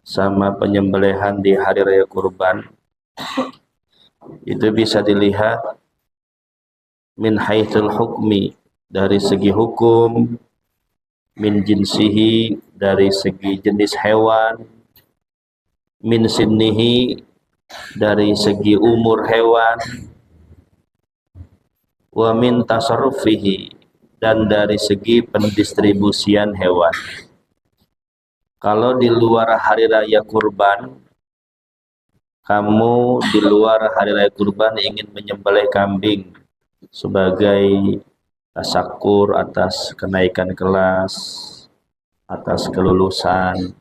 sama penyembelihan di hari raya kurban itu bisa dilihat min haitsul hukmi, dari segi hukum, min jinsihi, dari segi jenis hewan, min sinnihi, dari segi umur hewan, wa min tasarrufihi, dan dari segi pendistribusian hewan. Kalau di luar hari raya kurban, kamu di luar hari raya kurban ingin menyembelih kambing sebagai tasakur atas kenaikan kelas, atas kelulusan,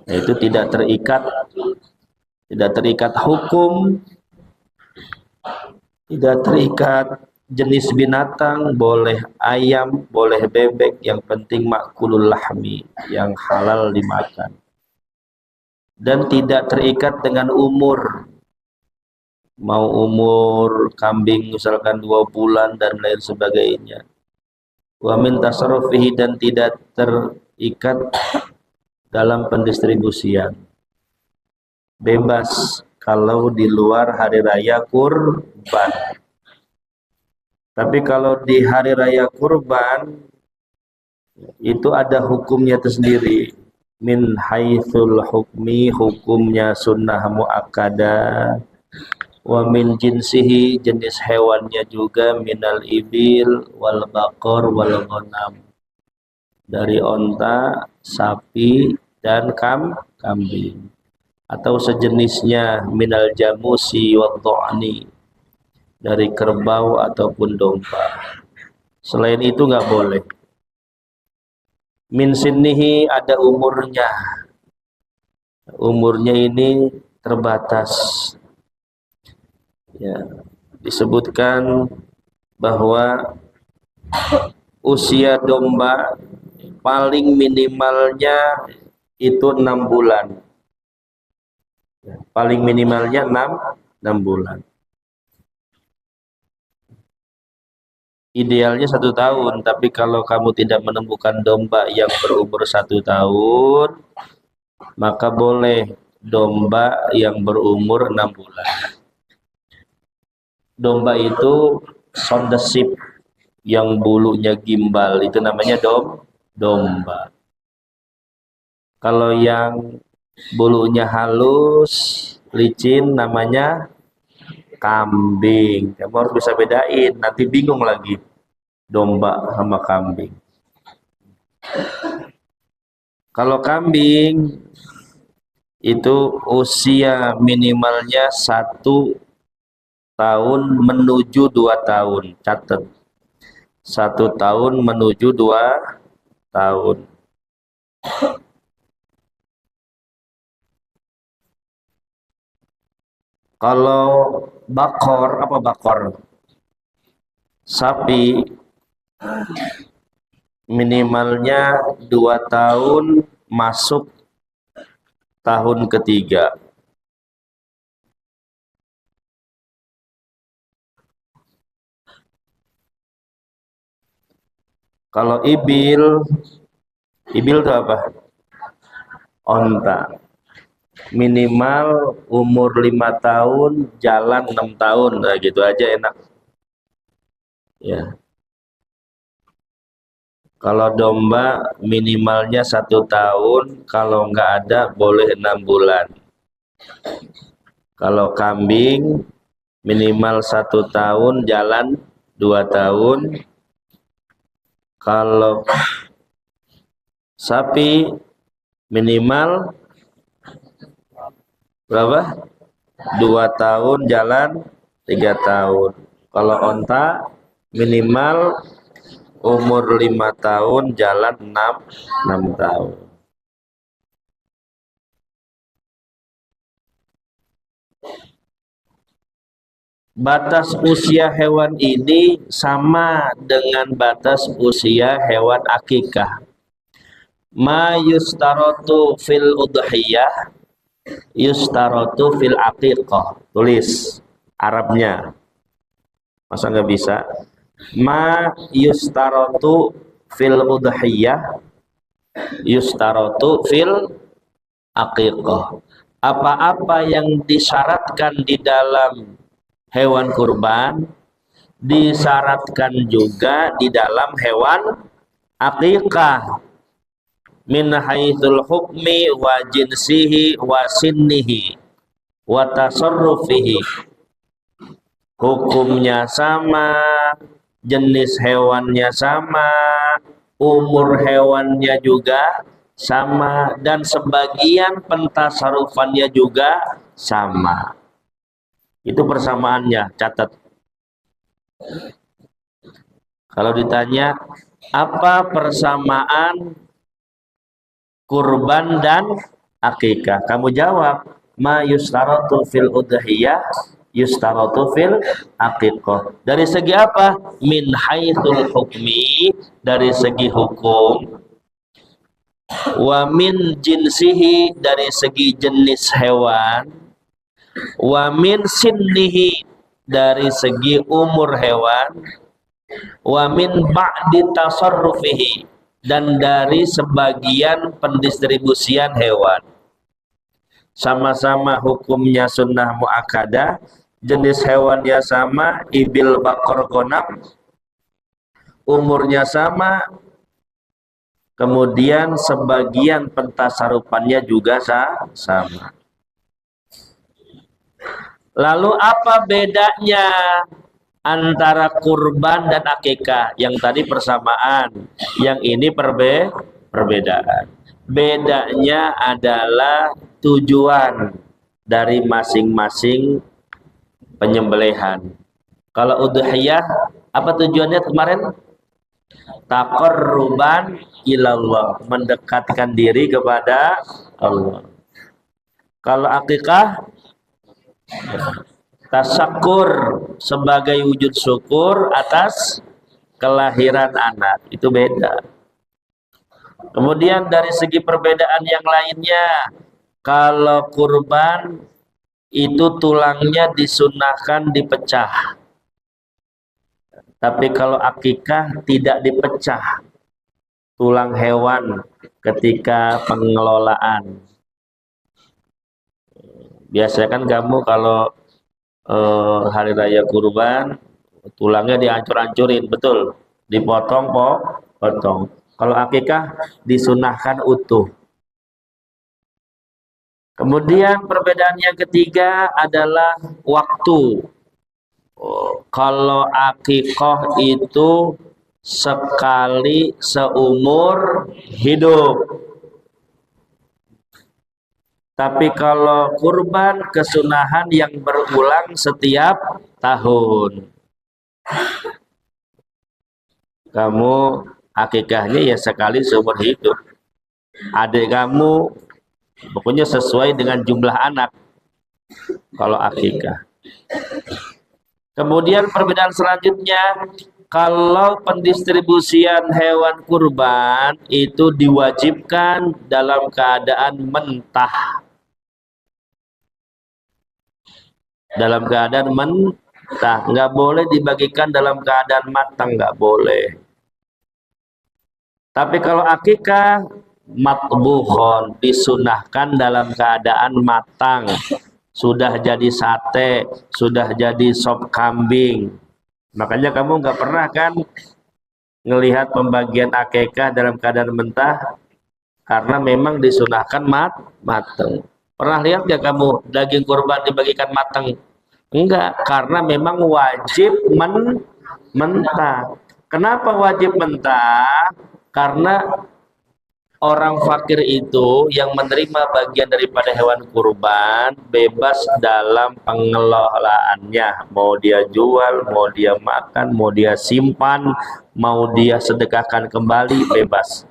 nah, itu tidak terikat hukum, tidak terikat jenis binatang, boleh ayam, boleh bebek, yang penting makulul lahmi, yang halal dimakan. Dan tidak terikat dengan umur, mau umur kambing misalkan 2 bulan dan lain sebagainya. Wa min tasarrufihi, dan tidak terikat dalam pendistribusian. Bebas kalau di luar hari raya kurban. Tapi kalau di hari raya kurban itu ada hukumnya tersendiri. Min haitsul hukmi, hukumnya sunnah muakkadah. Wa min jinsihi, jenis hewannya juga minal ibil wal baqar wal ghanam, dari onta, sapi, dan kambing, atau sejenisnya minal jamusi wa dha'ni, dari kerbau ataupun domba. Selain itu nggak boleh. Min sinnihi, ada umurnya. Umurnya ini terbatas. Ya, disebutkan bahwa usia domba paling minimalnya itu 6 bulan. Paling minimalnya 6 bulan. Idealnya 1 tahun, tapi kalau kamu tidak menemukan domba yang berumur 1 tahun, maka boleh domba yang berumur 6 bulan. Domba itu sondesip, yang bulunya gimbal, itu namanya domba. Kalau yang bulunya halus, licin, namanya kambing. Kamu harus bisa bedain, nanti bingung lagi domba sama kambing. Kalau kambing itu usia minimalnya 1 tahun menuju 2 tahun. Catat, 1 tahun menuju 2 tahun. Kalau bakor, apa bakor? Sapi, minimalnya 2 tahun masuk tahun ketiga. Kalau ibil itu apa? Onta. Minimal umur 5 tahun, jalan 6 tahun, nah gitu aja enak. Ya. Kalau domba minimalnya 1 tahun, kalau nggak ada boleh 6 bulan. Kalau kambing minimal 1 tahun, jalan 2 tahun. Kalau sapi minimal berapa? 2 tahun, jalan 3 tahun. Kalau onta minimal umur 5 tahun, jalan 6 tahun. Batas usia hewan ini sama dengan batas usia hewan akikah. Ma yustarotu fil udhiyah yustarotu fil aqiqah. Tulis Arabnya, masa nggak bisa? Ma yustarotu fil udhiyah yustarotu fil akikah. Apa-apa yang disyaratkan di dalam hewan kurban disyaratkan juga di dalam hewan akikah, min haitsul hukmi wa jinsihi wa sinnihi wa tasarrufihi. Hukumnya sama, jenis hewannya sama, umur hewannya juga sama, dan sebagian pentasarufannya juga sama. Itu persamaannya, catat. Kalau ditanya apa persamaan kurban dan akikah, kamu jawab ma yustaratu fil udhiyah yustaratu fil akikah. Dari segi apa? Min haitsul hukmi, dari segi hukum, wa min jinsihi, dari segi jenis hewan, wa min sinnihi, dari segi umur hewan, wa min ba'di tasarrufihi, dan dari sebagian pendistribusian hewan. Sama-sama hukumnya sunnah muakkadah, jenis hewannya sama, ibil bakor konam, umurnya sama, kemudian sebagian pentasarufannya juga sama. Lalu apa bedanya antara kurban dan akikah? Yang tadi persamaan, yang ini perbedaan. Bedanya adalah tujuan dari masing-masing penyembelihan. Kalau udhiyah, apa tujuannya kemarin? Taqarruban ilallah, mendekatkan diri kepada Allah. Kalau akikah, tasyakur, sebagai wujud syukur atas kelahiran anak. Itu beda. Kemudian dari segi perbedaan yang lainnya, kalau kurban itu tulangnya disunahkan dipecah, tapi kalau akikah tidak dipecah tulang hewan ketika pengelolaan. Biasanya kan kamu kalau hari raya kurban tulangnya dihancur-hancurin, betul, dipotong potong. Kalau akikah disunahkan utuh. Kemudian perbedaan yang ketiga adalah waktu. Kalau akikah itu sekali seumur hidup, tapi kalau kurban kesunahan yang berulang setiap tahun. Kamu akikahnya ya sekali seumur hidup. Adik kamu pokoknya sesuai dengan jumlah anak kalau akikah. Kemudian perbedaan selanjutnya, kalau pendistribusian hewan kurban itu diwajibkan dalam keadaan mentah. Dalam keadaan mentah, nggak boleh dibagikan dalam keadaan matang, nggak boleh. Tapi kalau akikah matbukhon, disunahkan dalam keadaan matang, sudah jadi sate, sudah jadi sop kambing. Makanya kamu nggak pernah kan ngelihat pembagian akikah dalam keadaan mentah, karena memang disunahkan matang. Pernah lihat gak kamu daging kurban dibagikan matang? Enggak, karena memang wajib mentah. Kenapa wajib mentah? Karena orang fakir itu yang menerima bagian daripada hewan kurban bebas dalam pengelolaannya. Mau dia jual, mau dia makan, mau dia simpan, mau dia sedekahkan kembali, bebas.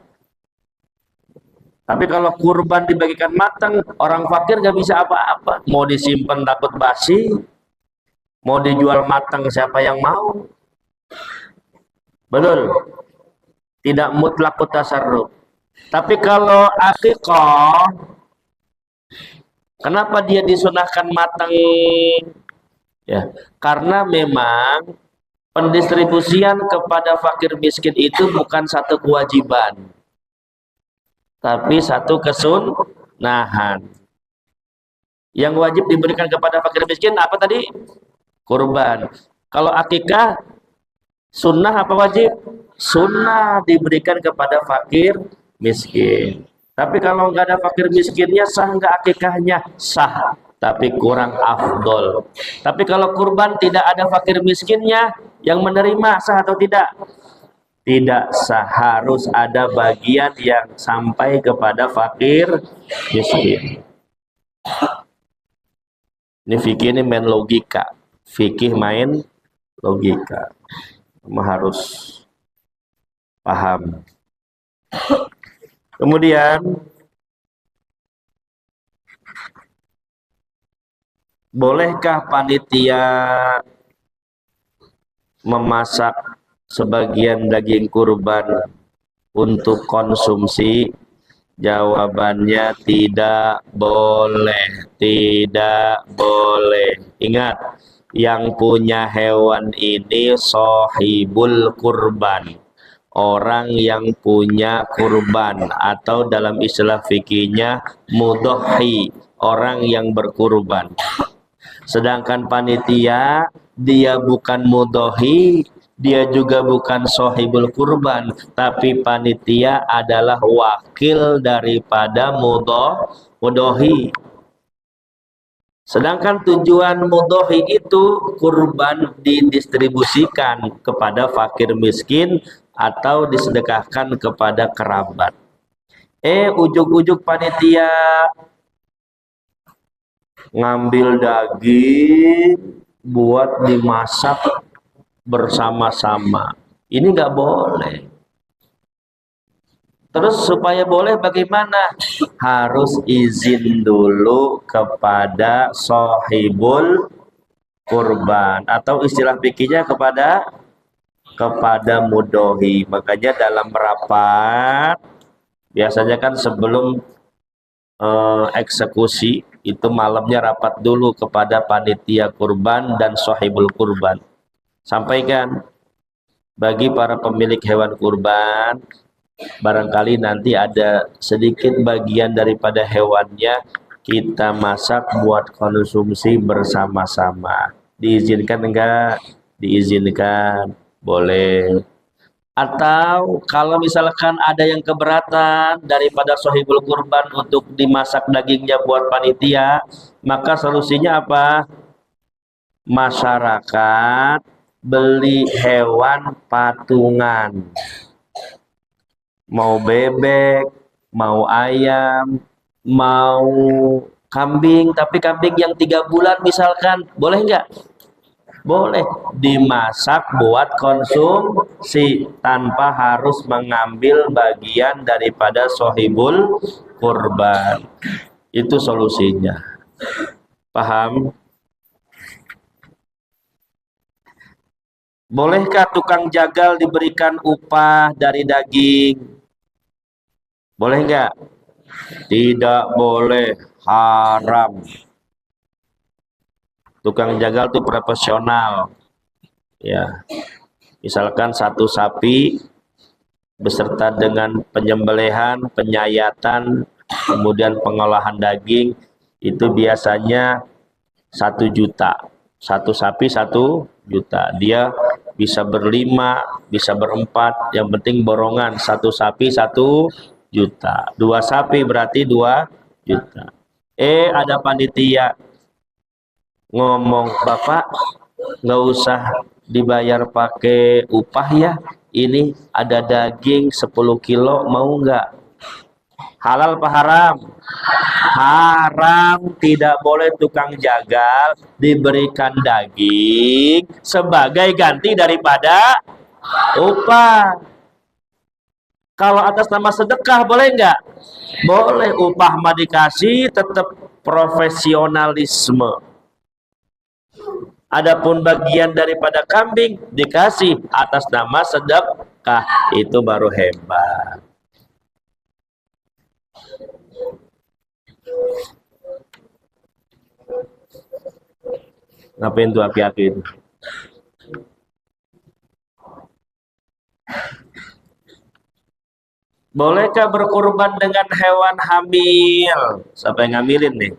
Tapi kalau kurban dibagikan matang, orang fakir gak bisa apa-apa. Mau disimpan takut basi, mau dijual matang siapa yang mau? Betul. Tidak mutlak tasarruf. Tapi kalau akikah, kenapa dia disunahkan matang? Ya, karena memang pendistribusian kepada fakir miskin itu bukan satu kewajiban, tapi satu kesunahan. nahan. Yang wajib diberikan kepada fakir miskin apa tadi? Kurban. Kalau akikah sunnah apa wajib? Sunnah diberikan kepada fakir miskin. Tapi kalau nggak ada fakir miskinnya, sah nggak akikahnya? Sah, tapi kurang afdol. Tapi kalau kurban tidak ada fakir miskinnya, yang menerima sah atau tidak? Tidak sah, harus ada bagian yang sampai kepada fakir miskin. Ini fikih ini main logika. Fikih main logika. Kamu harus paham. Kemudian bolehkah panitia memasak sebagian daging kurban untuk konsumsi? Jawabannya tidak boleh, tidak boleh. Ingat, yang punya hewan ini sohibul kurban, orang yang punya kurban, atau dalam istilah fikihnya mudhohi, orang yang berkurban. Sedangkan panitia dia bukan mudhohi, dia juga bukan sohibul kurban, tapi panitia adalah wakil daripada mudhohi. Sedangkan tujuan mudhohi itu kurban didistribusikan kepada fakir miskin atau disedekahkan kepada kerabat. Ujuk-ujuk panitia ngambil daging buat dimasak bersama-sama. Ini nggak boleh. Terus supaya boleh bagaimana? Harus izin dulu kepada sohibul kurban, atau istilah fikihnya kepada mudhohi. Makanya dalam rapat biasanya kan sebelum eksekusi itu malamnya rapat dulu kepada panitia kurban dan sohibul kurban. Sampaikan, bagi para pemilik hewan kurban, barangkali nanti ada sedikit bagian daripada hewannya kita masak buat konsumsi bersama-sama. Diizinkan enggak? Diizinkan, boleh. Atau kalau misalkan ada yang keberatan daripada sohibul kurban untuk dimasak dagingnya buat panitia, maka solusinya apa? Masyarakat beli hewan patungan, mau bebek, mau ayam, mau kambing, tapi kambing yang 3 bulan misalkan, boleh nggak? Boleh dimasak buat konsumsi tanpa harus mengambil bagian daripada sohibul kurban. Itu solusinya. Paham? Bolehkah tukang jagal diberikan upah dari daging? Boleh nggak? Tidak boleh, haram. Tukang jagal itu profesional. Ya, misalkan satu sapi beserta dengan penyembelihan, penyayatan, kemudian pengolahan daging itu biasanya 1 juta. Satu sapi 1 juta. Dia bisa berlima, bisa berempat, yang penting borongan. Satu sapi 1 juta. 2 sapi berarti 2 juta. Ada panitia ngomong, Bapak nggak usah dibayar pakai upah ya, ini ada daging 10 kilo mau nggak? Halal apa haram? Haram. Tidak boleh tukang jagal diberikan daging sebagai ganti daripada upah. Kalau atas nama sedekah boleh nggak? Boleh. Upah mah dikasih, tetap profesionalisme. Adapun bagian daripada kambing dikasih atas nama sedekah, itu baru hebat. Ngapain tuh api-api itu? Bolehkah berkurban dengan hewan hamil? Siapa yang ngambilin nih?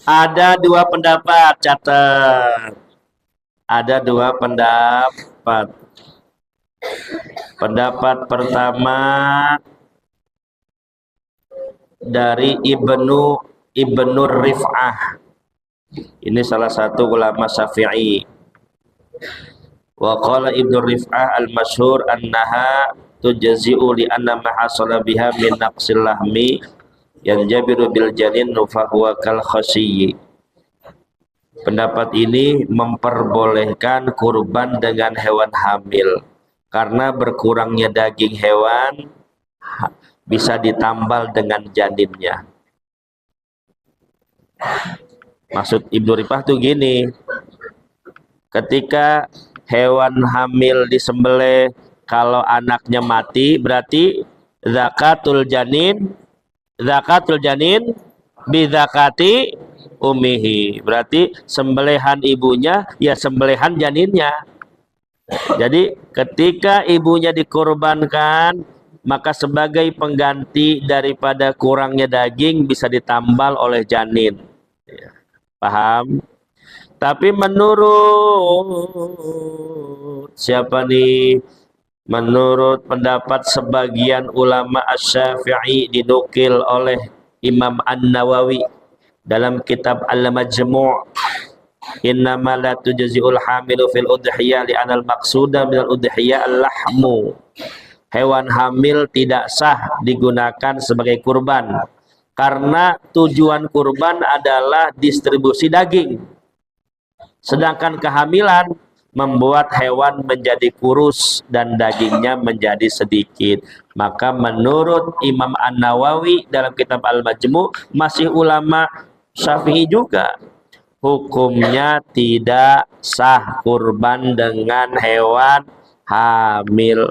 Ada dua pendapat, catat. Ada dua pendapat. Pendapat pertama dari Ibnu Rif'ah. Ini salah satu ulama Syafi'i. Wa qala Ibnu Rif'ah al-masyhur annaha tujzi'u li anna ma hasala biha min naqsil lahmi yanjabiru bil janin fa huwa kal khasiyyi. Pendapat ini memperbolehkan kurban dengan hewan hamil karena berkurangnya daging hewan bisa ditambal dengan janinnya. Maksud Ibnu Rif'ah tuh gini, ketika hewan hamil disembelih, kalau anaknya mati berarti zakatul janin bizakati umihi, berarti sembelihan ibunya ya sembelihan janinnya. Jadi ketika ibunya dikorbankan, maka sebagai pengganti daripada kurangnya daging bisa ditambal oleh janin. Paham? Tapi menurut siapa nih? Menurut pendapat sebagian ulama Asy-Syafi'i, dinukil oleh Imam An-Nawawi dalam kitab Al-Majmu', innama la tujzi'ul hamilu fil udhiyah li'anna al-maqsuda minal udhiyah al-lahmu. Hewan hamil tidak sah digunakan sebagai kurban karena tujuan kurban adalah distribusi daging. Sedangkan kehamilan membuat hewan menjadi kurus dan dagingnya menjadi sedikit. Maka menurut Imam An-Nawawi dalam kitab Al-Majmu', masih ulama Syafi'i juga, hukumnya tidak sah kurban dengan hewan hamil.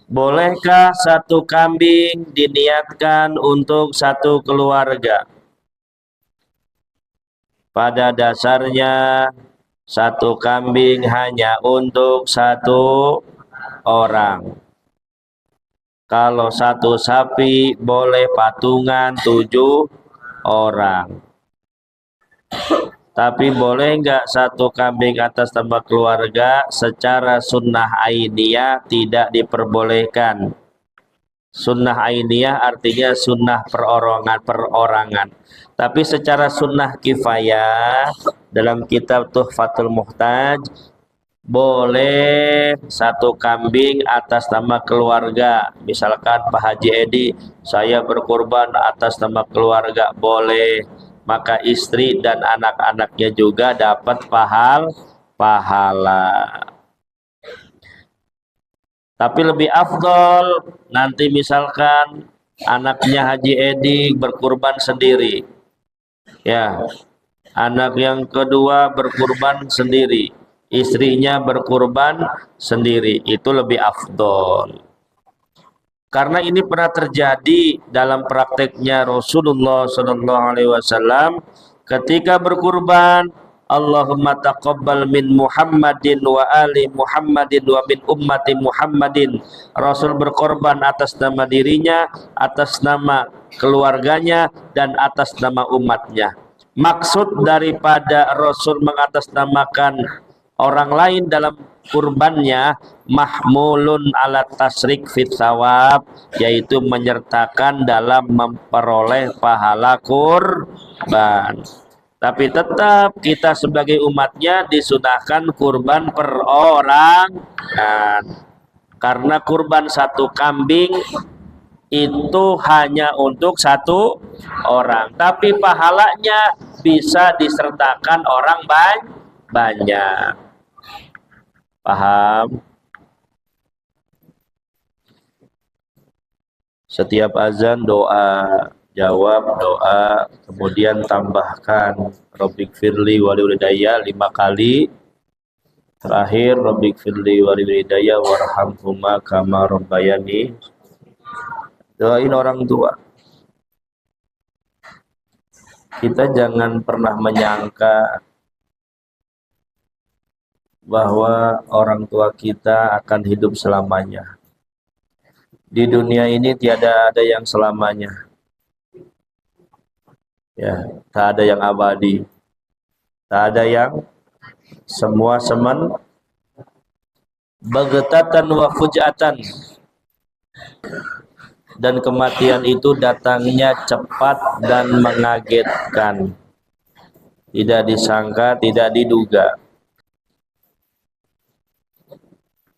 Bolehkah satu kambing diniatkan untuk satu keluarga? Pada dasarnya satu kambing hanya untuk satu orang. Kalau satu sapi boleh patungan 7 orang. Tapi boleh nggak satu kambing atas nama keluarga? Secara sunnah ainiyah tidak diperbolehkan. Sunnah ainiyah artinya sunnah perorangan. Tapi secara sunnah kifayah dalam kitab Tuhfatul Muhtaj, boleh satu kambing atas nama keluarga. Misalkan Pak Haji Edi, saya berkorban atas nama keluarga, boleh. Maka istri dan anak-anaknya juga dapat pahala. Tapi lebih afdol nanti misalkan anaknya Haji Edi berkurban sendiri. Ya, anak yang kedua berkurban sendiri, istrinya berkurban sendiri, itu lebih afdol. Karena ini pernah terjadi dalam prakteknya Rasulullah SAW ketika berkurban, Allahumma taqabbal min Muhammadin wa ali Muhammadin wa min ummati Muhammadin. Rasul berkorban atas nama dirinya, atas nama keluarganya, dan atas nama umatnya. Maksud daripada Rasul mengatasnamakan orang lain dalam kurbannya, mahmulun ala tasrik fit thawab, yaitu menyertakan dalam memperoleh pahala kurban. Tapi tetap kita sebagai umatnya disunahkan kurban perorangan, karena kurban satu kambing itu hanya untuk satu orang, tapi pahalanya bisa disertakan orang banyak. Paham? Setiap azan doa, jawab doa, kemudian tambahkan Rabbik firli waliwalidayya 5 kali. Terakhir Rabbik firli waliwalidayya warhamhuma kama rabbayani. Doain orang tua. Kita jangan pernah menyangka bahwa orang tua kita akan hidup selamanya. Di dunia ini tiada ada yang selamanya. Ya, tak ada yang abadi. Tak ada yang semua semen baghtatan wa fujatan. Dan kematian itu datangnya cepat dan mengagetkan. Tidak disangka, tidak diduga.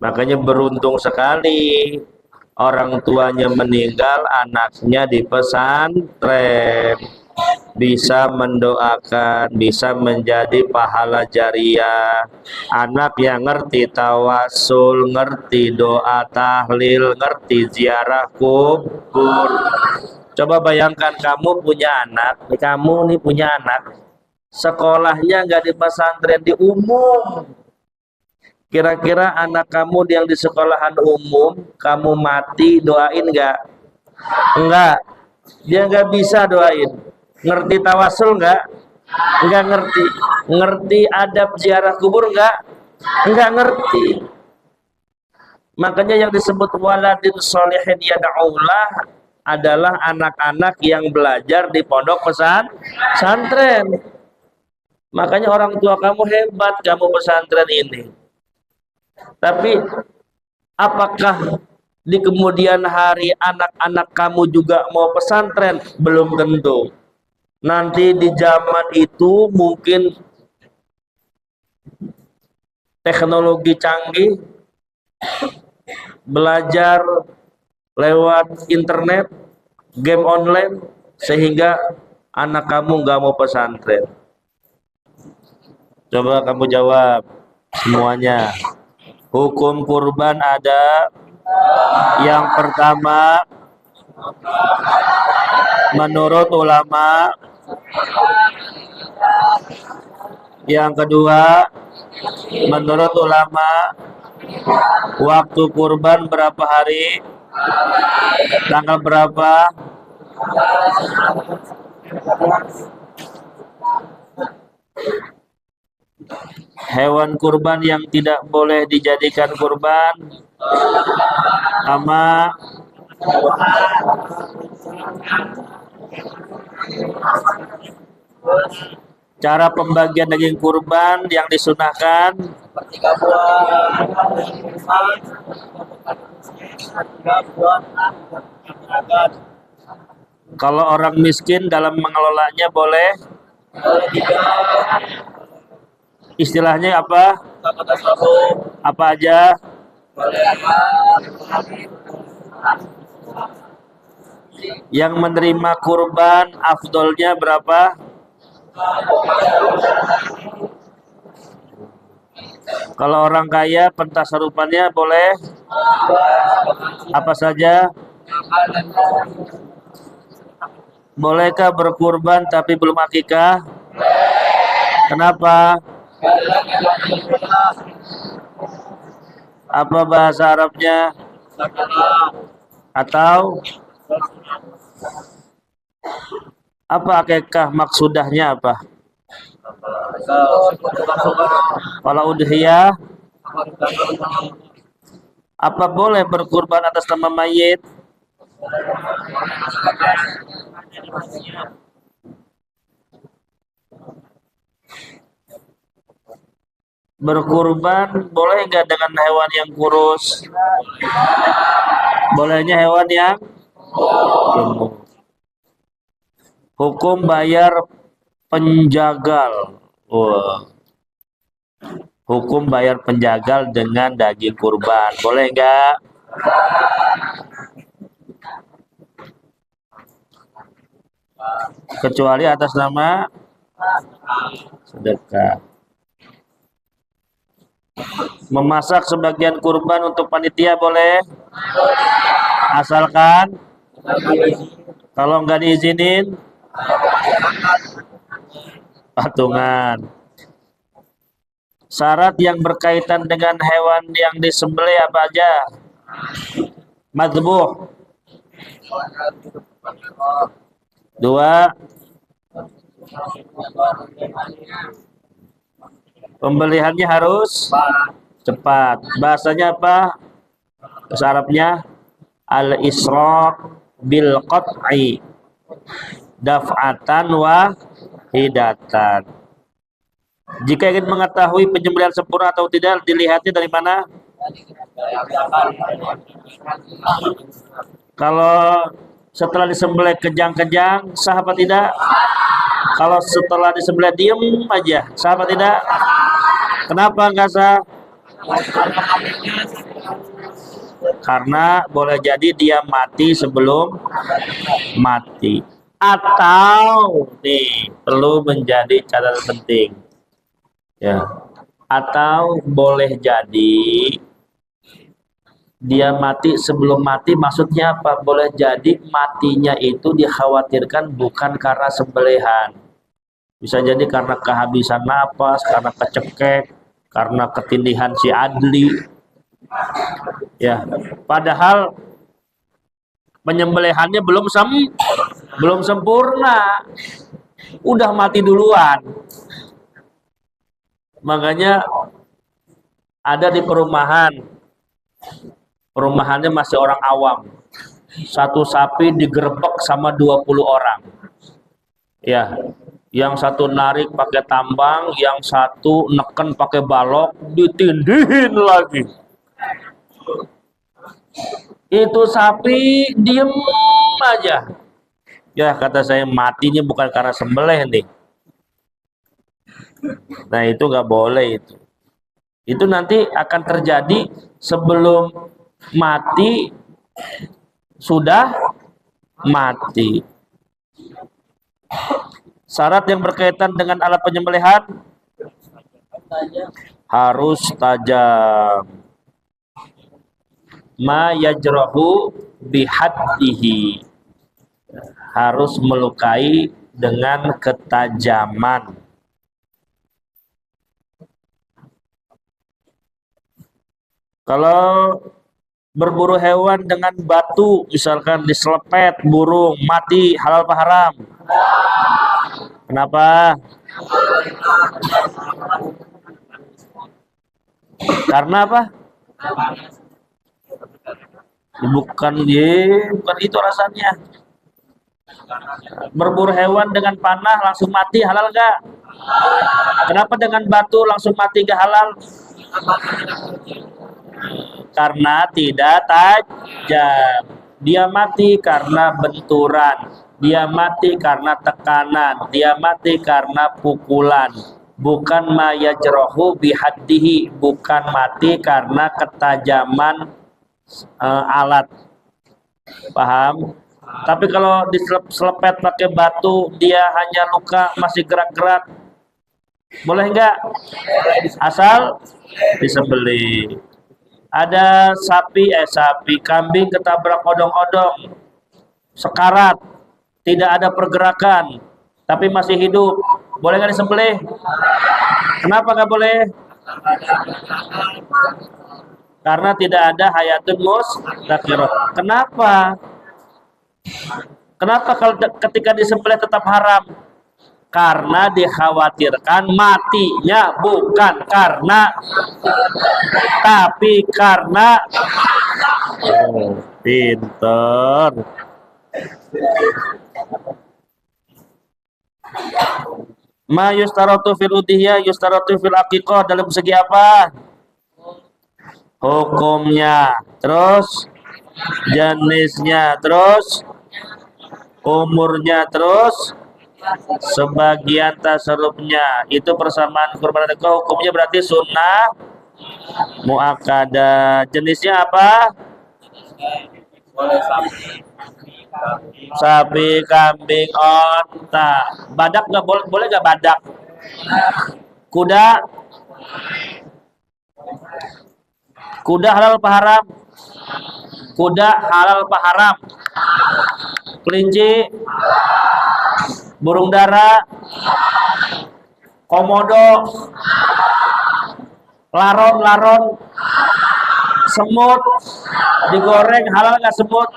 Makanya beruntung sekali orang tuanya meninggal, anaknya di pesantren. Bisa mendoakan, bisa menjadi pahala jariah. Anak yang ngerti tawasul, ngerti doa tahlil, ngerti ziarah kubur. Coba bayangkan kamu punya anak, kamu nih punya anak, sekolahnya nggak di pesantren, di umum. Kira-kira anak kamu yang di sekolahan umum, kamu mati doain nggak? Enggak, dia nggak bisa doain. Ngerti tawasul nggak? Nggak ngerti. Ngerti adab ziarah kubur nggak? Nggak ngerti. Makanya yang disebut waladin sholihin yad'ullah adalah anak-anak yang belajar di pondok pesantren. Makanya orang tua kamu hebat, kamu pesantren ini. Tapi apakah di kemudian hari anak-anak kamu juga mau pesantren? Belum tentu. Nanti di zaman itu mungkin teknologi canggih, belajar lewat internet, game online, sehingga anak kamu nggak mau pesantren. Coba kamu jawab semuanya. Hukum kurban ada. Yang pertama, menurut ulama. Yang kedua, menurut ulama, waktu kurban berapa hari? Tanggal berapa? Hewan kurban yang tidak boleh dijadikan kurban sama cara pembagian daging kurban yang disunahkan. Kalau orang miskin dalam mengelolanya boleh. Istilahnya apa? Apa aja? Yang menerima kurban afdolnya berapa? Kalau orang kaya pentasarufannya boleh apa saja? Bolehkah berkurban tapi belum akikah? Kenapa? Apa bahasa Arabnya? Atau apa akikah maksudahnya apa? Kalau udhiyah, apa boleh berkurban atas nama mayit? Berkurban boleh nggak dengan hewan yang kurus? Bolehnya hewan yang gemuk. Hukum bayar penjagal. Wah. Hukum bayar penjagal dengan daging kurban. Boleh nggak? Kecuali atas nama sedekah. Memasak sebagian kurban untuk panitia boleh? Asalkan Kalau nggak diizinin, patungan. Syarat yang berkaitan dengan hewan yang disembelih apa aja? Madbuh. Dua, pembeliannya harus cepat. Bahasanya apa? Bahasa Arabnya al-israq bil qat'i daf'atan wa hidatan. Jika ingin mengetahui penyembelihan sempurna atau tidak, dilihatnya dari mana? Kalau setelah disembelih kejang-kejang, sah apa tidak? Kalau setelah disembelih diem aja, sah apa tidak? Kenapa nggak sah? Karena boleh jadi dia mati sebelum mati. Atau nih perlu menjadi catatan penting, ya. Atau boleh jadi dia mati sebelum mati, maksudnya apa? Boleh jadi matinya itu dikhawatirkan bukan karena sembelihan. Bisa jadi karena kehabisan napas, karena kecekek, karena ketindihan si Adli. Ya, padahal penyembelihannya belum sempurna. Udah mati duluan. Makanya ada di perumahannya masih orang awam. Satu sapi digerebek sama 20 orang. Ya, yang satu narik pakai tambang, yang satu neken pakai balok, ditindihin lagi. Itu sapi diem aja. Ya, kata saya matinya bukan karena sembelih nih. Nah, itu nggak boleh itu. Itu nanti akan terjadi sebelum mati, sudah mati. Syarat yang berkaitan dengan alat penyembelihan harus tajam. Ma yajrahu bihaddihi, harus melukai dengan ketajaman. Kalau berburu hewan dengan batu, misalkan diselepet burung mati, halal apa haram? Kenapa? Karena apa? Bukan itu rasanya. Berburu hewan dengan panah langsung mati, halal gak? Kenapa dengan batu langsung mati gak halal? Karena tidak tajam. Dia mati karena benturan, dia mati karena tekanan, dia mati karena pukulan. Bukan mayajrohu bihaddihi, bukan mati karena ketajaman alat. Paham? Tapi kalau diselepet pakai batu, dia hanya luka, masih gerak-gerak, boleh enggak? Asal disembelih. Ada kambing ketabrak odong-odong, sekarat, tidak ada pergerakan, tapi masih hidup, boleh nggak disembelih? Kenapa nggak boleh? Karena tidak ada hayatun mustaqirah. Kenapa? Kenapa kalau ketika disembelih tetap haram? Karena dikhawatirkan matinya bukan karena, tapi karena pinter. Ma yustaratu fil udhiyah yustaratu fil aqiqah, dalam segi apa? Hukumnya, terus jenisnya, terus umurnya, terus sebagian tasarrufnya. Itu persamaan kurban sedekah, hukumnya berarti sunnah muakkadah. Jenisnya apa? Sapi, kambing, onta. Badak nggak boleh, boleh nggak badak? Kuda, kuda halal apa haram? Kuda halal apa haram? kelinci, burung dara, komodo, laron, semut digoreng halal nggak semut?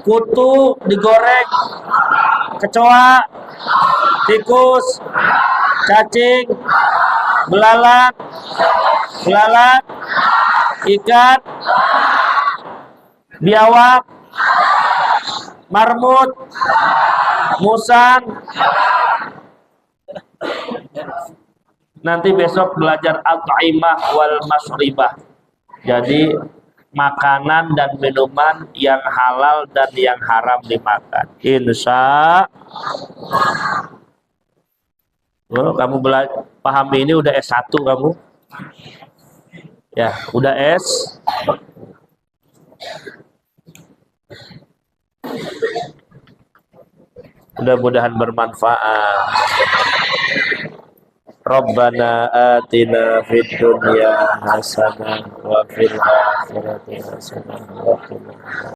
Kutu digoreng, kecoa, tikus, cacing, belalang, ikan, biawak, marmut, musang. Nanti besok belajar at-ta'imah wal masyribah. Jadi makanan dan minuman yang halal dan yang haram dimakan. Insya Allah. Kamu pahami ini udah S1 kamu? Ya, udah S. Mudah-mudahan bermanfaat. Rabbana atina fid dunya hasanah wa fil akhirati hasanah wa qina